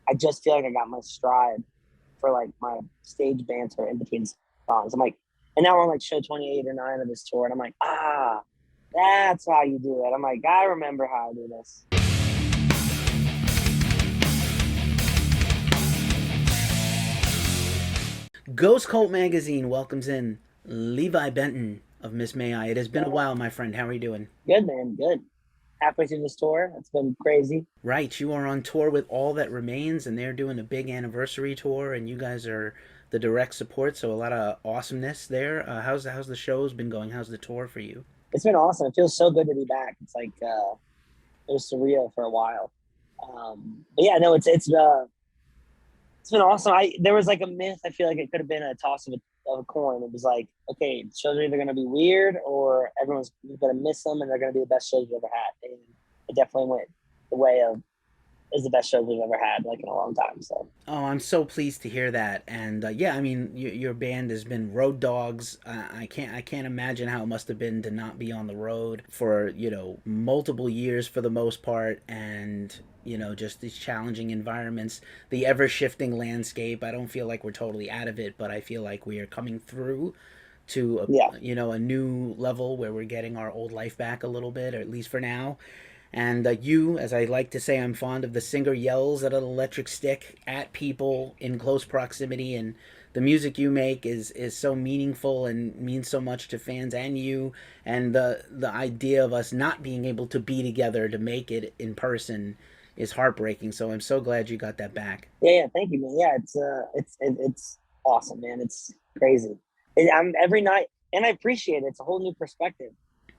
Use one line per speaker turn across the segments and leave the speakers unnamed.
I just feel like I got my stride for like my stage banter in between songs. I'm like, and now we're on like show 28 or 9 of this tour, and I'm like, that's how you do it. I'm like, I remember how I do this.
Ghost Cult Magazine welcomes in Levi Benton of Miss May I. It has been a while, my friend. How are you doing?
Good, man. Good. Halfway through this tour, it's been crazy.
Right, you are on tour with All That Remains, and they're doing a big anniversary tour, and you guys are the direct support, so a lot of awesomeness there. How's the shows been going? How's the tour for you?
It's been awesome. It feels so good to be back. It's like it was surreal for a while. But yeah, no, it's been awesome. I There was like a myth. I feel like it could have been a toss of a coin. It was like, okay, shows are either going to be weird or everyone's going to miss them, and they're going to be the best shows we've ever had. And it definitely went the way of is the best shows we've ever had, like in a long time. So
Oh, I'm so pleased to hear that. And yeah, I mean, your band has been road dogs. I can't imagine how it must have been to not be on the road for multiple years for the most part, and just these challenging environments, the ever shifting landscape. I don't feel like we're totally out of it, but I feel like we are coming through to
yeah,
a new level where we're getting our old life back a little bit, or at least for now. And you, as I like to say, I'm fond of the singer yells at an electric stick at people in close proximity, and the music you make is so meaningful and means so much to fans and you. And the idea of us not being able to be together to make it in person is heartbreaking. So I'm so glad you got that back.
yeah. Thank you, man. Yeah, it's awesome, man. It's crazy. I'm every night, and I appreciate it. It's a whole new perspective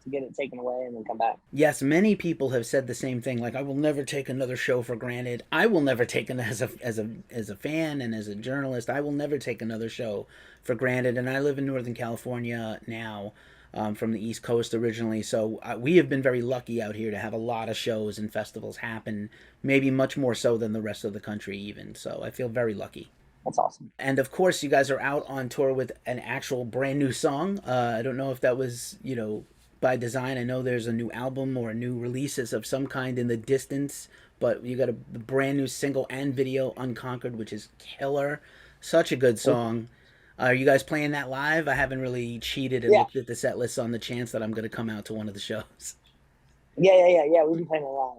to get it taken away and then come back.
Yes, many people have said the same thing. Like, I will never take another show for granted. I will never take an as a fan and as a journalist. I will never take another show for granted. And I live in Northern California now, from the East Coast originally. So we have been very lucky out here to have a lot of shows and festivals happen. Maybe much more so than the rest of the country, even. So I feel very lucky.
That's awesome.
And of course, you guys are out on tour with an actual brand new song. I don't know if that was, by design. I know there's a new album or new releases of some kind in the distance, but you got a brand new single and video, Unconquered, which is killer. Such a good song. Are you guys playing that live? I haven't really cheated and
Yeah,
looked at the set list on the chance that I'm going to come out to one of the shows.
yeah. We've been playing a lot.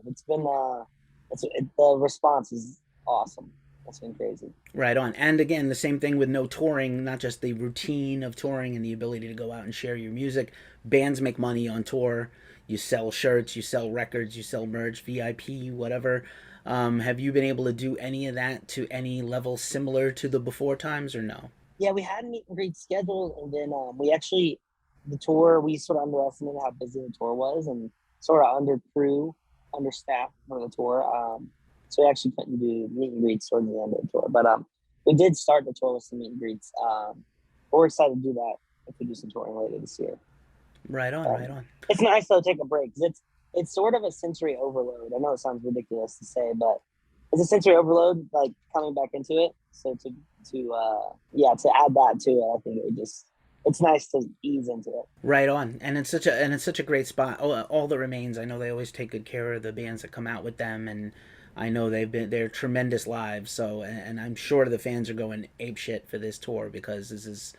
The response is awesome. It's been crazy.
Right on. And again, the same thing with no touring, not just the routine of touring and the ability to go out and share your music. Bands make money on tour. You sell shirts, you sell records, you sell merch, VIP, whatever. Have you been able to do any of that to any level similar to the before times, or no?
Yeah, we had a meet and greet scheduled, and then we actually the tour we sort of underestimated how busy the tour was, and sort of understaffed for the tour. So we actually couldn't do meet and greets towards the end of the tour, but we did start the tour with some meet and greets. We're excited to do that if we do some touring later this year.
Right on, right
Um,
on.
it's nice though to take a break 'cause it's sort of a sensory overload. I know it sounds ridiculous to say, but it's a sensory overload, like coming back into it. So to add that to it, I think it's nice to ease into it.
Right on, and it's such a great spot. Oh, All the Remains. I know they always take good care of the bands that come out with them, and I know they're tremendous live. So, and I'm sure the fans are going ape shit for this tour because this is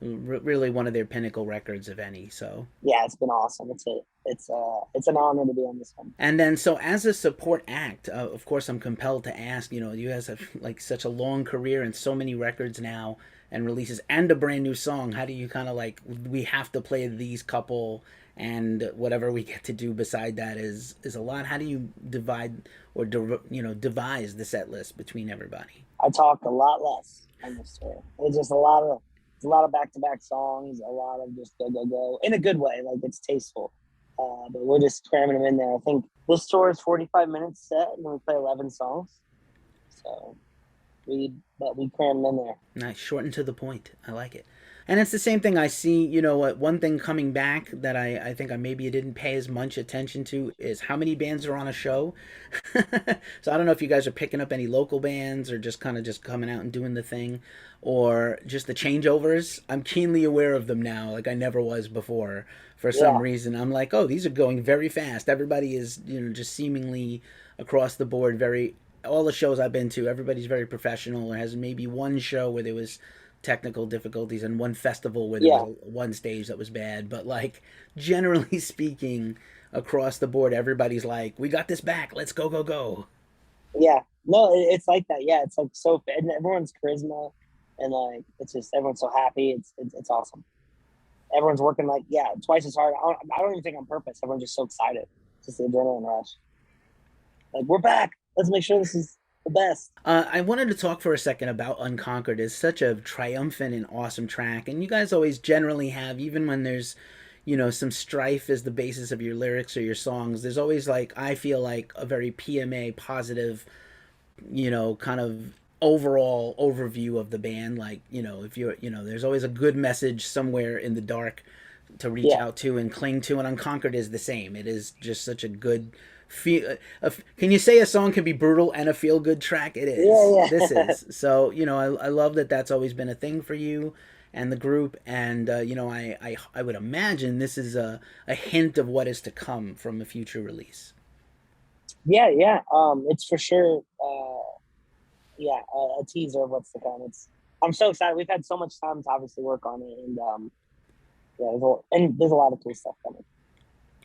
really one of their pinnacle records, if any. So,
Yeah, it's been awesome. It's an honor to be on this one.
and then so as a support act, of course, I'm compelled to ask. You guys have like such a long career and so many records now and releases and a brand new song. How do you kind of like we have to play these couple and whatever we get to do beside that is a lot. How do you divide or devise the set list between everybody?
I talk a lot less on this tour. It's a lot of back to back songs, a lot of just go go go in a good way, like it's tasteful. But we're just cramming them in there. I think this tour is 45 minutes set, and we play 11 songs. So we cram them in there.
Nice, short and to the point. I like it. And it's the same thing I see, what one thing coming back that I think I maybe didn't pay as much attention to is how many bands are on a show. So I don't know if you guys are picking up any local bands or just kind of just coming out and doing the thing or just the changeovers. I'm keenly aware of them now, like I never was before. For some
Yeah,
reason, I'm like, oh, these are going very fast. Everybody is, just seemingly across the board very all the shows I've been to, everybody's very professional. There has maybe one show where there was technical difficulties and one festival where there was
Yeah,
one stage that was bad. But like generally speaking, across the board, everybody's like, "We got this back. Let's go, go, go."
yeah. No, it's like that. Yeah, it's like so, and everyone's charisma, and like it's just everyone's so happy. It's awesome. Everyone's working like yeah twice as hard. I don't even think on purpose. Everyone's just so excited. It's just the adrenaline rush. Like we're back. Let's make sure this is the best.
I wanted to talk for a second about Unconquered. It's such a triumphant and awesome track, and you guys always generally have, even when there's, some strife as the basis of your lyrics or your songs. There's always like I feel like a very PMA positive, kind of overall overview of the band. Like if you're, there's always a good message somewhere in the dark to reach
Yeah,
out to and cling to, and Unconquered is the same. It is just such a good feel. Can you say a song can be brutal and a feel good track? It is.
yeah,
This
yeah.
is. So I love that that's always been a thing for you and the group, and I would imagine this is a hint of what is to come from a future release.
Yeah, yeah. It's for sure. Yeah, a teaser of what's to come. I'm so excited. We've had so much time to obviously work on it, and yeah, there's a lot of cool stuff coming.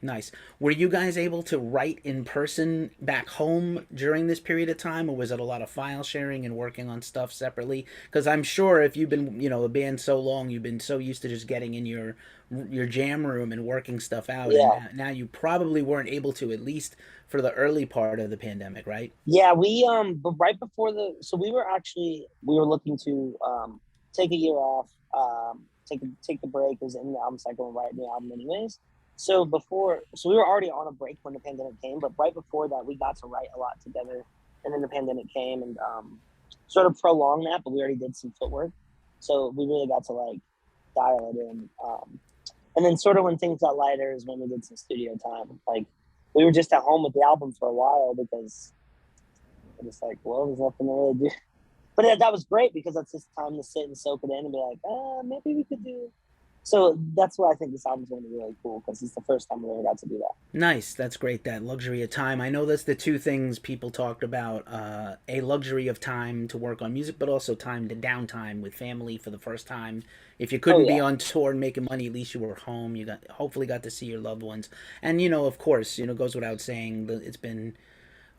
Nice. Were you guys able to write in person back home during this period of time, or was it a lot of file sharing and working on stuff separately? Because I'm sure if you've been, a band so long, you've been so used to just getting in your jam room and working stuff out, and
Yeah,
now you probably weren't able to, at least for the early part of the pandemic, right?
yeah. But right before so we were looking to take a year off, take the break. It was in the album cycle and writing the album anyways. So we were already on a break when the pandemic came, but right before that, we got to write a lot together, and then the pandemic came and sort of prolonged that. But we already did some footwork, so we really got to like dial it in. And then sort of when things got lighter is when we did some studio time. Like we were just at home with the album for a while because I'm just like, well, there's nothing to really do. But that was great because that's just time to sit and soak it in and be like, maybe we could do. So that's why I think this album's going to be really cool because it's the first time we ever got to do that.
Nice. That's great. That luxury of time. I know that's the two things people talked about: a luxury of time to work on music, but also time to downtime with family for the first time. If you
Oh
couldn't be
yeah,
on tour and making money, at least you were home. You got hopefully got to see your loved ones, and of course, goes without saying that it's been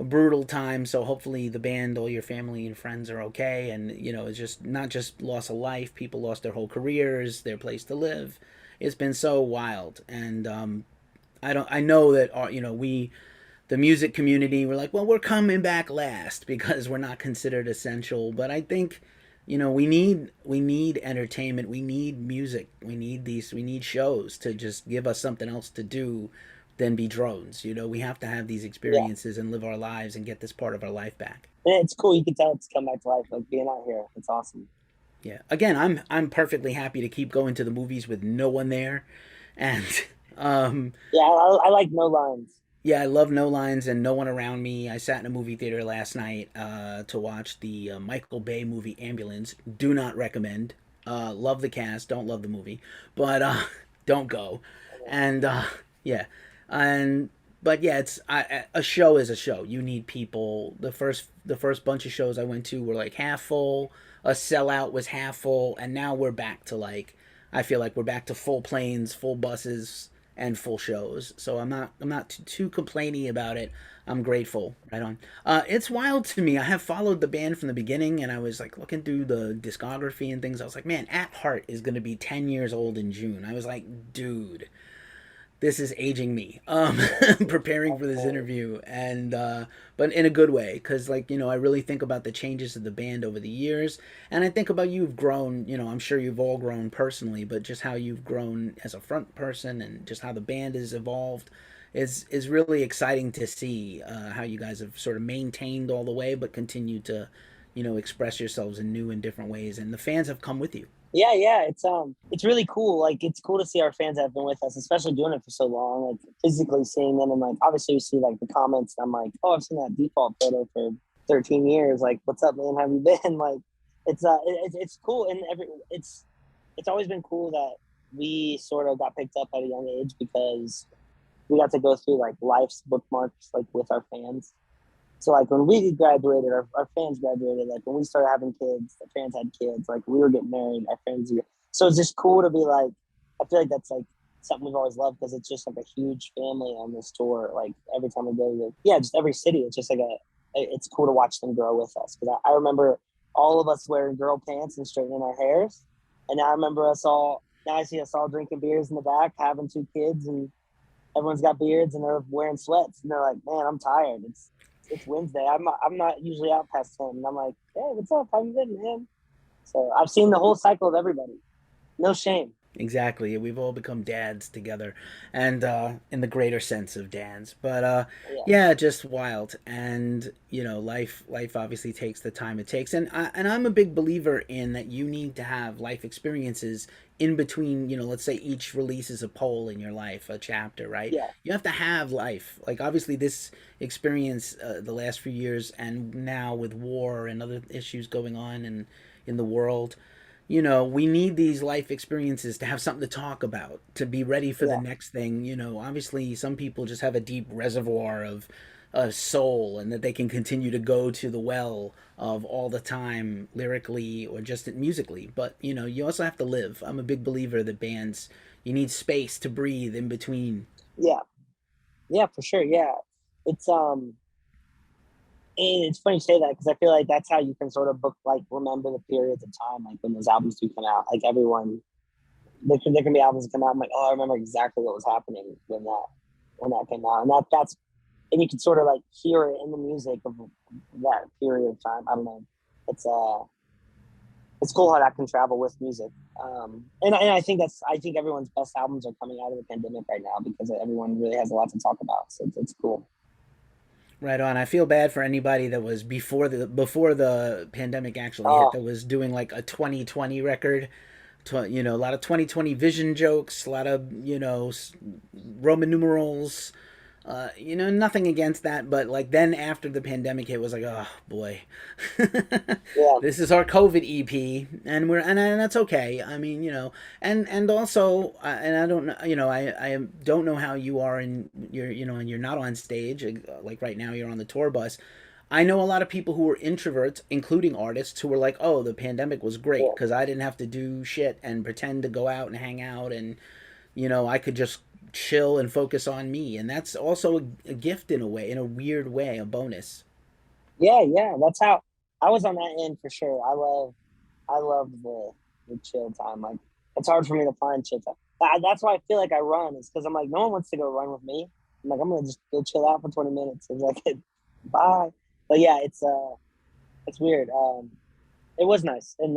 a brutal time. So hopefully the band, all your family and friends are okay, and it's just not just loss of life. People lost their whole careers, their place to live. It's been so wild, and I know that we the music community were like, well, we're coming back last because we're not considered essential. But I think we need entertainment, we need music, we need shows to just give us something else to do than be drones. We have to have these
yeah.
experiences and live our lives and get this part of our life back.
And it's cool. You can tell it's come back to life. Like being out here, it's awesome.
Yeah. Again, I'm perfectly happy to keep going to the movies with no one there, and um,
Yeah, I like no lines.
yeah, I love no lines and no one around me. I sat in a movie theater last night to watch the Michael Bay movie Ambulance. Do not recommend. Love the cast, don't love the movie, but don't go. And yeah, and but yeah, a show is a show. You need people. The first bunch of shows I went to were like half full. A sellout was half full, and now we're back to like I feel like we're back to full planes, full buses, and full shows. So I'm not too complainy about it. I'm grateful. Right on. It's wild to me. I have followed the band from the beginning, and I was like looking through the discography and things. I was like, man, At Heart is gonna be 10 years old in June. I was like, dude, this is aging me. Preparing for this interview, and but in a good way, because like I really think about the changes of the band over the years, and I think about you've grown. I'm sure you've all grown personally, but just how you've grown as a front person, and just how the band has evolved, is really exciting to see how you guys have sort of maintained all the way, but continue to express yourselves in new and different ways, and the fans have come with you.
Yeah, yeah. It's really cool. Like it's cool to see our fans that have been with us, especially doing it for so long. Like physically seeing them, and like obviously you see like the comments. And I'm like, oh, I've seen that default photo for 13 years. Like, what's up, man? How have you been? Like, it's cool, and it's always been cool that we sort of got picked up at a young age because we got to go through like life's bookmarks like with our fans. So like when we graduated, our fans graduated. Like when we started having kids, the fans had kids. Like we were getting married, our fans were. So it's just cool to be like. I feel like that's like something we've always loved because it's just like a huge family on this tour. Like every time we go to, yeah, just every city, it's just like a. It's cool to watch them grow with us because I remember all of us wearing girl pants and straightening our hairs, and now I remember us all. Now I see us all drinking beers in the back, having two kids, and everyone's got beards and they're wearing sweats and they're like, man, I'm tired. It's Wednesday. I'm not usually out past 10. And I'm like, hey, what's up? How you been, man? So I've seen the whole cycle of everybody. No shame.
Exactly. We've all become dads together, and in the greater sense of dads. But
Yeah,
yeah, just wild. And life obviously takes the time it takes. And I'm a big believer in that you need to have life experiences in between. Let's say each release is a pole in your life, a chapter, right?
yeah,
You have to have life. Like obviously this experience, the last few years, and now with war and other issues going on in the world, we need these life experiences to have something to talk about, to be ready for the
yeah,
next thing. Obviously, some people just have a deep reservoir of soul and that they can continue to go to the well of all the time, lyrically or just musically. But, you also have to live. I'm a big believer that bands, you need space to breathe in between.
yeah, yeah, for sure. Yeah, it's and it's funny you say that because I feel like that's how you can sort of book like remember the periods of time like when those albums do come out. Like everyone, there can be albums that come out. I'm like, oh, I remember exactly what was happening when that came out, and that's and you can sort of like hear it in the music of that period of time. I don't know. It's it's cool how that can travel with music. And I think everyone's best albums are coming out of the pandemic right now because everyone really has a lot to talk about. So it's cool.
Right on. I feel bad for anybody that was before the pandemic actually hit
Oh
that was doing like a 2020 record. A lot of 2020 vision jokes, a lot of Roman numerals. Nothing against that, but like then after the pandemic hit, was like, oh boy,
yeah.
this is our COVID EP, and that's okay. I mean, and also, and I don't know, I don't know how you are in you're and you're not on stage like right now. You're on the tour bus. I know a lot of people who were introverts, including artists, who were like, "Oh, the pandemic was great
Yeah.
because I didn't have to do shit and pretend to go out and hang out, and I could just chill and focus on me." And that's also a gift in a way, in a weird way, a bonus.
Yeah, yeah. That's how I was on that end for sure. I love the chill time. Like it's hard for me to find chill time. That's why I feel like I run is because I'm like no one wants to go run with me. I'm like I'm gonna just go chill out for 20 minutes. It's like bye. But yeah, it's weird. It was nice in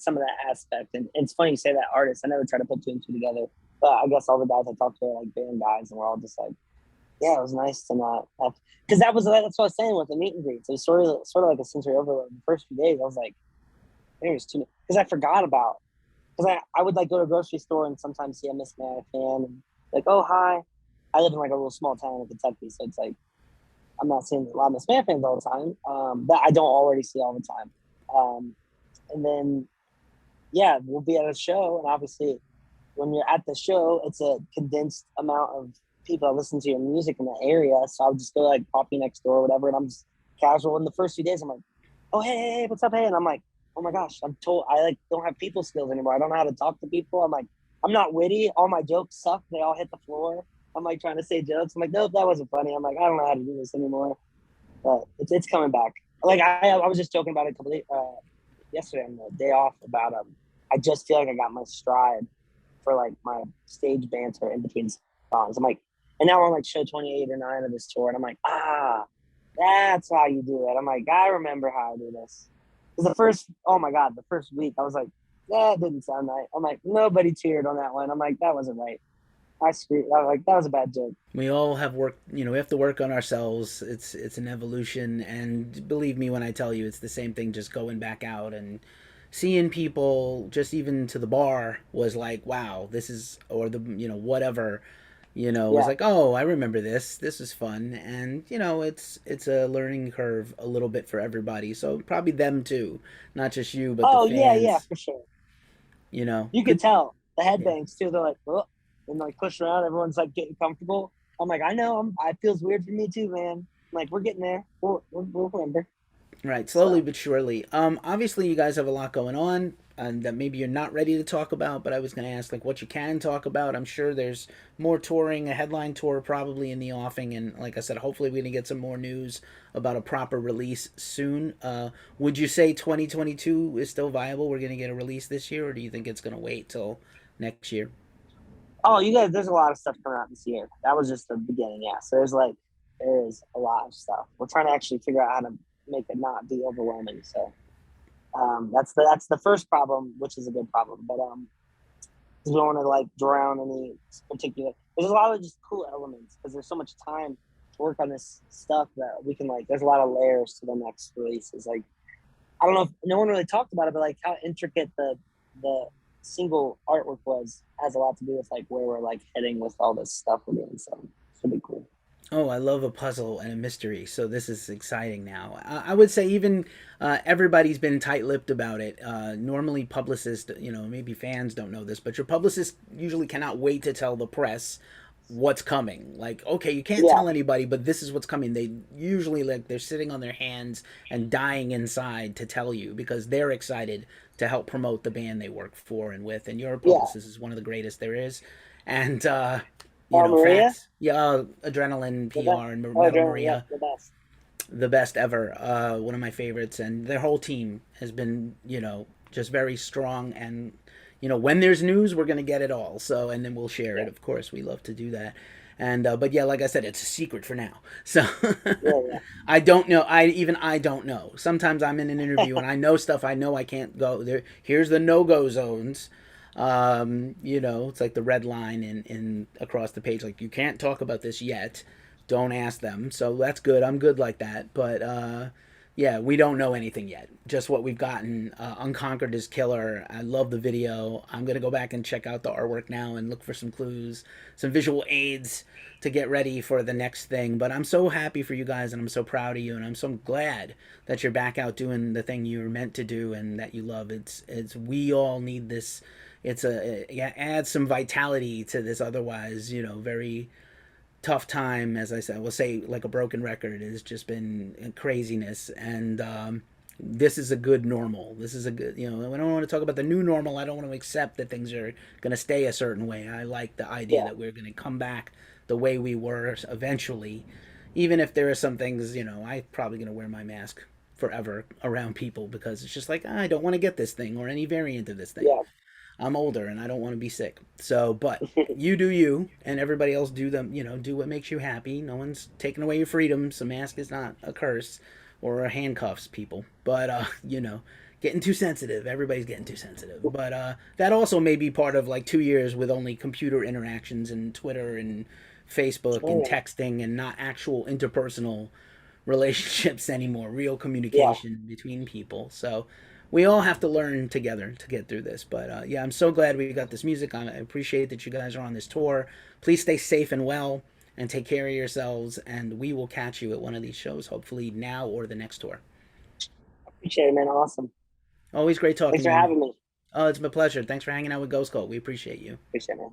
some of that aspect. And it's funny you say that artist. I never try to put two and two together. But I guess all the guys I talked to are like band guys, and we're all just like, yeah, it was nice to not have because that's what I was saying with the meet and greets. It was sort of like a sensory overload. The first few days, I was like, there's too many because I forgot about because I would like go to a grocery store and sometimes see a Miss Man fan and like, oh hi. I live in like a little small town in Kentucky, so it's like I'm not seeing a lot of Miss Man fans all the time, that I don't already see all the time. And then yeah, we'll be at a show, and obviously when you're at the show, it's a condensed amount of people that listen to your music in the area. So I'll just go like coffee next door or whatever, and I'm just casual. In the first few days, I'm like, oh hey, what's up, hey? And I'm like, oh my gosh, I like don't have people skills anymore. I don't know how to talk to people. I'm not witty. All my jokes suck. They all hit the floor. I'm like trying to say jokes. I'm like, nope, that wasn't funny. I'm like, I don't know how to do this anymore. But it's coming back. Like I was just joking about it a couple days, yesterday on the day off about I just feel like I got my stride for like my stage banter in between songs. I'm like, and now we're on like show 28 or 9 of this tour, and I'm like, that's how you do it. I'm like, I remember how I do this. Because oh my god, the first week I was like, that didn't sound right. I'm like, nobody cheered on that one. I'm like, that wasn't right. I screwed. I was like, that was a bad joke.
We all have work. We have to work on ourselves. It's an evolution, and believe me when I tell you, it's the same thing. Just going back out and seeing people, just even to the bar, was like, wow, this is, or the whatever, was
Yeah.
like, oh, I remember this. This is fun, and it's a learning curve a little bit for everybody. So probably them too, not just you, but the
Oh yeah, yeah,
fans.
for sure. You could
Good.
tell the
Yeah.
headbangs too. They're like, oh, and like push around. Everyone's like getting comfortable. I'm like, I know. It feels weird for me too, man. like, we're getting there. We'll remember.
Right, slowly
So,
but surely. Obviously, you guys have a lot going on, and that maybe you're not ready to talk about. But I was going to ask, like, what you can talk about. I'm sure there's more touring, a headline tour probably in the offing, and like I said, hopefully we're going to get some more news about a proper release soon. Would you say 2022 is still viable? We're going to get a release this year, or do you think it's going to wait till next year?
oh, you guys, there's a lot of stuff coming out this year. That was just the beginning, yeah. So there is a lot of stuff. We're trying to actually figure out how to make it not be overwhelming. So that's the first problem, which is a good problem. But we don't want to like drown any particular. There's a lot of just cool elements because there's so much time to work on this stuff that we can like. There's a lot of layers to the next release. It's like I don't know if no one really talked about it, but like how intricate the single artwork was has a lot to do with like where we're like heading with all this stuff we're doing. So it's gonna be cool.
Oh, I love a puzzle and a mystery, so this is exciting now. I would say even everybody's been tight-lipped about it. Normally, publicists, maybe fans don't know this, but your publicist usually cannot wait to tell the press what's coming. Like, okay, you can't
Yeah,
tell anybody, but this is what's coming. They usually like they're sitting on their hands and dying inside to tell you because they're excited to help promote the band they work for and with. And your
yeah.
publicist is one of the greatest there is. And
Oh, Maria,
facts. Yeah, Adrenaline
the best.
PR and
Oh,
Metal
Adrenaline, yeah,
Maria,
the best.
the best ever. One of my favorites, and their whole team has been, just very strong. And when there's news, we're gonna get it all. So, and then we'll share
Yeah,
it. Of course, we love to do that. And but yeah, like I said, it's a secret for now. So
yeah,
I don't know. I don't know. Sometimes I'm in an interview and I know stuff I know I can't go there. Here's the no go zones. It's like the red line in across the page. Like you can't talk about this yet. Don't ask them. So that's good. I'm good like that. But yeah, we don't know anything yet. Just what we've gotten. Unconquered is killer. I love the video. I'm gonna go back and check out the artwork now and look for some clues, some visual aids to get ready for the next thing. But I'm so happy for you guys and I'm so proud of you and I'm so glad that you're back out doing the thing you were meant to do and that you love. It's we all need this. It adds some vitality to this otherwise, very tough time. As I said, we'll say like a broken record has just been craziness, and this is a good normal. This is a good, I don't want to talk about the new normal. I don't want to accept that things are going to stay a certain way. I like the idea
yeah,
that we're going to come back the way we were eventually, even if there are some things, I'm probably going to wear my mask forever around people because it's just like I don't want to get this thing or any variant of this thing.
yeah.
I'm older and I don't want to be sick. So, but you do you, and everybody else do them. Do what makes you happy. No one's taking away your freedoms. A mask is not a curse or handcuffs, people. But getting too sensitive. Everybody's getting too sensitive. But that also may be part of like 2 years with only computer interactions and Twitter and Facebook and
Oh,
texting and not actual interpersonal relationships anymore, real
yeah,
communication between people. So we all have to learn together to get through this. But yeah, I'm so glad we got this music. I appreciate that you guys are on this tour. Please stay safe and well and take care of yourselves. And we will catch you at one of these shows, hopefully now or the next tour.
appreciate it, man. Awesome.
Always great
Thanks
talking
for
to you.
having me.
Oh, it's my pleasure. Thanks for hanging out with Ghost Cult. We appreciate you.
Appreciate it, man.